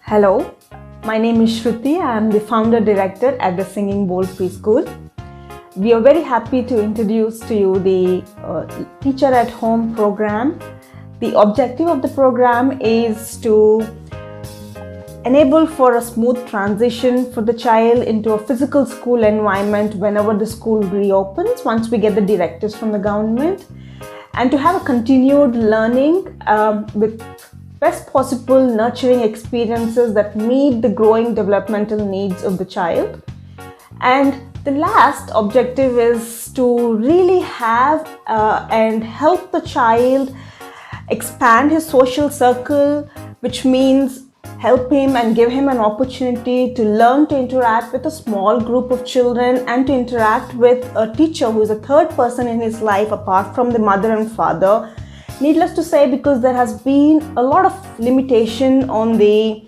Hello, my name is Shruti. I am the founder director at the Singing Bowl Preschool. We are very happy to introduce to you the Teacher at Home program. The objective of the program is to enable for a smooth transition for the child into a physical school environment whenever the school reopens, once we get the directives from the government, and to have a continued learning with best possible nurturing experiences that meet the growing developmental needs of the child. And the last objective is to really have and help the child expand his social circle, which means help him and give him an opportunity to learn to interact with a small group of children and to interact with a teacher who is a third person in his life apart from the mother and father. Needless to say, because there has been a lot of limitation on the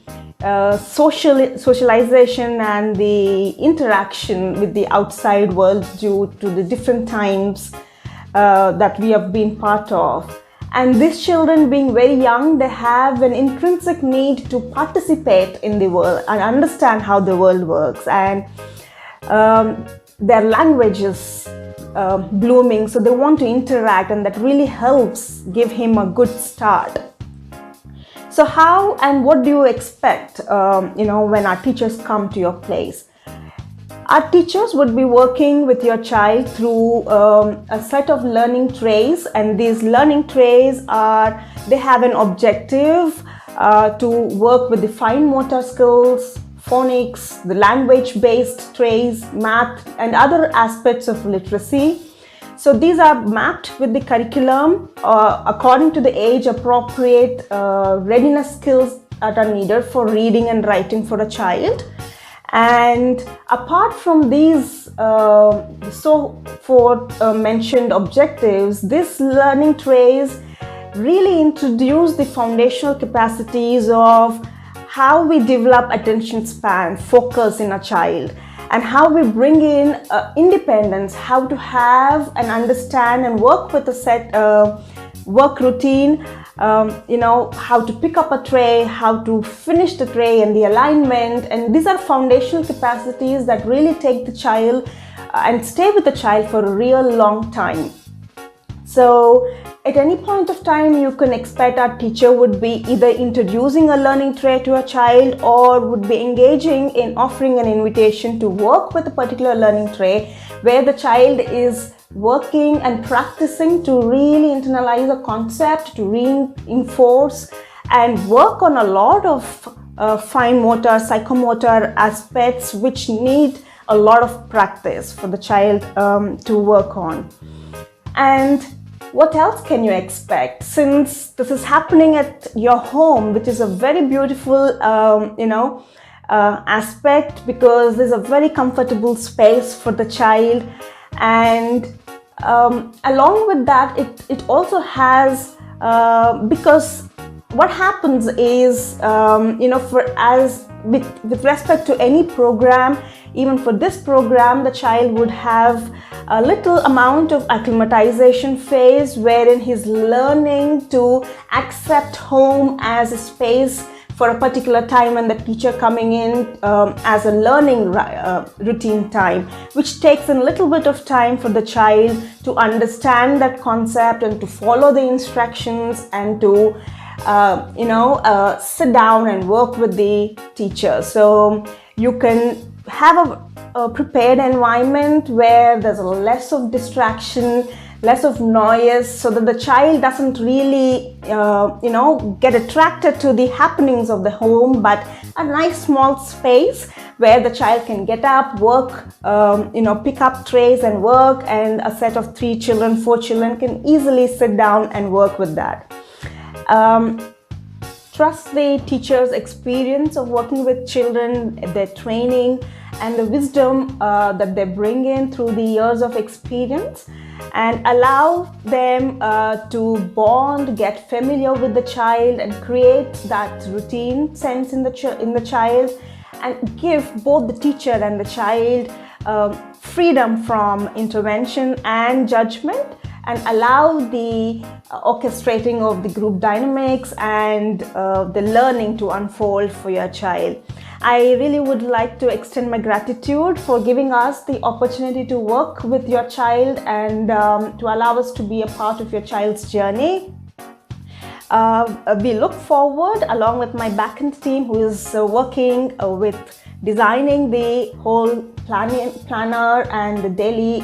socialization and the interaction with the outside world due to the different times that we have been part of. And these children, being very young, they have an intrinsic need to participate in the world and understand how the world works, and their language is blooming, so they want to interact, and that really helps give him a good start. So how and what do you expect when our teachers come to your place? Our teachers would be working with your child through a set of learning trays, and these learning trays they have an objective to work with the fine motor skills, phonics, the language-based trays, math, and other aspects of literacy. So these are mapped with the curriculum according to the age-appropriate readiness skills that are needed for reading and writing for a child. And apart from these mentioned objectives, these learning trays really introduce the foundational capacities of how we develop attention span, focus in a child, and how we bring in independence, how to have and understand and work with a set work routine, how to pick up a tray, how to finish the tray and the alignment. And these are foundational capacities that really take the child and stay with the child for a real long time. So at any point of time, you can expect our teacher would be either introducing a learning tray to a child or would be engaging in offering an invitation to work with a particular learning tray where the child is working and practicing to really internalize a concept, to reinforce and work on a lot of fine motor, psychomotor aspects which need a lot of practice for the child to work on. And what else can you expect? Since this is happening at your home, which is a very beautiful aspect, because there's a very comfortable space for the child, and along with that, it also has because what happens is with respect to any program, even for this program, the child would have a little amount of acclimatization phase wherein he's learning to accept home as a space for a particular time, and the teacher coming in as a learning routine time, which takes a little bit of time for the child to understand that concept and to follow the instructions and to sit down and work with the teacher. So you can have a prepared environment where there's less of distraction, less of noise, so that the child doesn't really get attracted to the happenings of the home, but a nice small space where the child can get up, work, pick up trays and work, and a set of 3 children, 4 children can easily sit down and work with that. Trust the teacher's experience of working with children, their training, and the wisdom that they bring in through the years of experience, and allow them to bond, get familiar with the child, and create that routine sense in the child, and give both the teacher and the child freedom from intervention and judgment, and allow the orchestrating of the group dynamics and the learning to unfold for your child. I really would like to extend my gratitude for giving us the opportunity to work with your child and to allow us to be a part of your child's journey. We look forward, along with my backend team who is working with designing the whole planner and the daily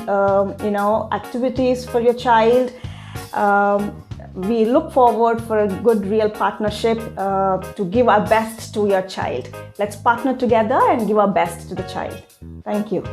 activities for your child. We look forward for a good real partnership to give our best to your child. Let's partner together and give our best to the child. Thank you.